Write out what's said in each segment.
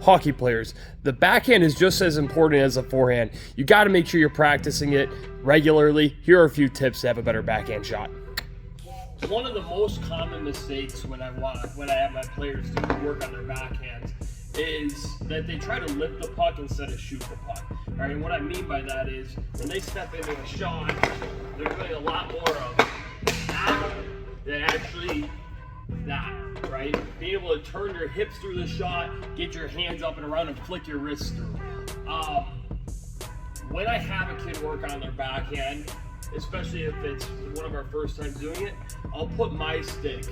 hockey players. The backhand is just as important as the forehand. You got to make sure you're practicing it regularly. Here are a few tips to have a better backhand shot. One of the most common mistakes when I have my players do work on their backhands is that they try to lift the puck instead of shoot the puck. All right, and what I mean by that is when they step into a shot, they're doing a lot more of that than actually that, right? Being able to turn your hips through the shot, get your hands up and around, and flick your wrists through. When I have a kid work on their backhand, especially if it's one of our first times doing it, I'll put my stick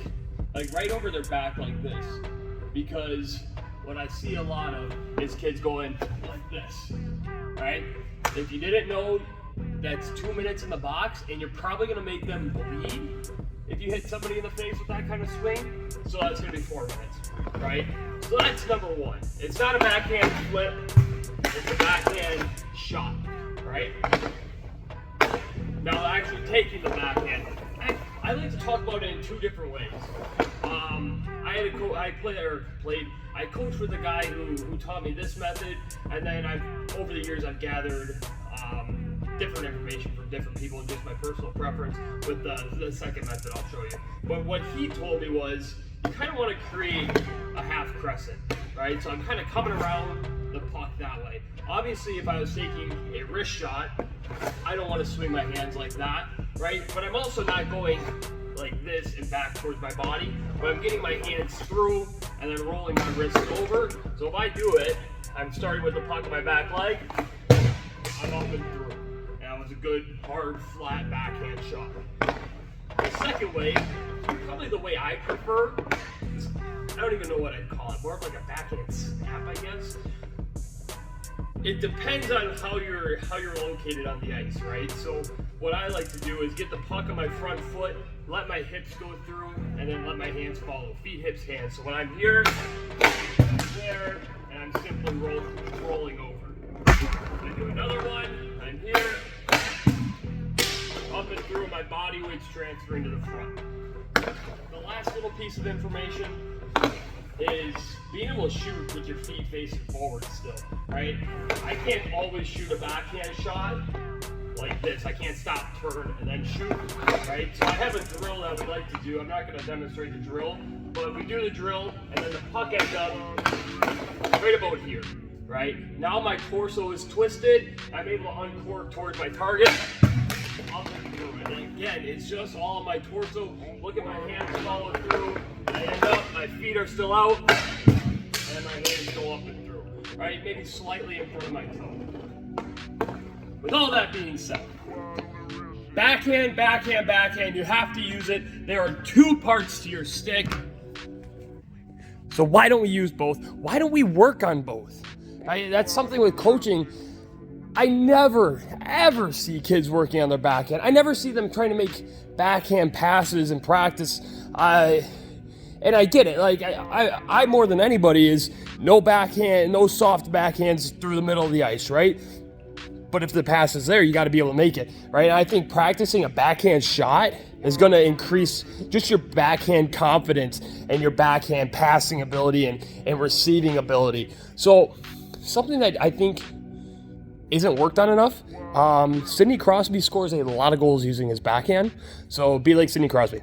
like right over their back like this, because what I see a lot of is kids going like this, right? If you didn't know, that's 2 minutes in the box, and you're probably gonna make them bleed if you hit somebody in the face with that kind of swing. So that's gonna be 4 minutes, right? So that's number one. It's not a backhand flip, it's a backhand shot, right? Now actually taking the backhand, I like to talk about it in two different ways. I coached with a guy who taught me this method, and then over the years I've gathered different information from different people and just my personal preference with the second method I'll show you. But what he told me was you kind of want to create a half crescent, right? So I'm kind of coming around the puck that way. Obviously, if I was taking a wrist shot, I don't want to swing my hands like that, right? But I'm also not going like this and back towards my body, but I'm getting my hands through and then rolling my wrists over. So if I do it, I'm starting with the puck on my back leg, I'm up and through. And that was a good, hard, flat backhand shot. The second way, probably the way I prefer, is, I don't even know what I'd call it, more of like a backhand snap, I guess. It depends on how you're located on the ice, right? So what I like to do is get the puck on my front foot, let my hips go through, and then let my hands follow. Feet, hips, hands. So when I'm here, I'm there, and I'm simply rolling over. I do another one, I'm here, up and through, my body weight's transferring to the front. The last little piece of information is being able to shoot with your feet facing forward still, right? I can't always shoot a backhand shot like this. I can't stop, turn, and then shoot, right? So I have a drill that we like to do. I'm not gonna demonstrate the drill, but we do the drill, and then the puck ends up right about here, right? Now my torso is twisted. I'm able to uncork towards my target. Up and through. And again, it's just all of my torso. Look at my hands follow through. I end up, my feet are still out, and my hands go up and through. Right? Maybe slightly in front of my toe. With all that being said, backhand, backhand, backhand, you have to use it. There are two parts to your stick. So why don't we use both? Why don't we work on both? That's something with coaching. I never, ever see kids working on their backhand. I never see them trying to make backhand passes in practice. And I get it. Like I more than anybody is no backhand, no soft backhands through the middle of the ice, right? But if the pass is there, you got to be able to make it, right? And I think practicing a backhand shot is going to increase just your backhand confidence and your backhand passing ability and receiving ability. So something that I think isn't worked on enough, Sidney Crosby scores a lot of goals using his backhand. So be like Sidney Crosby.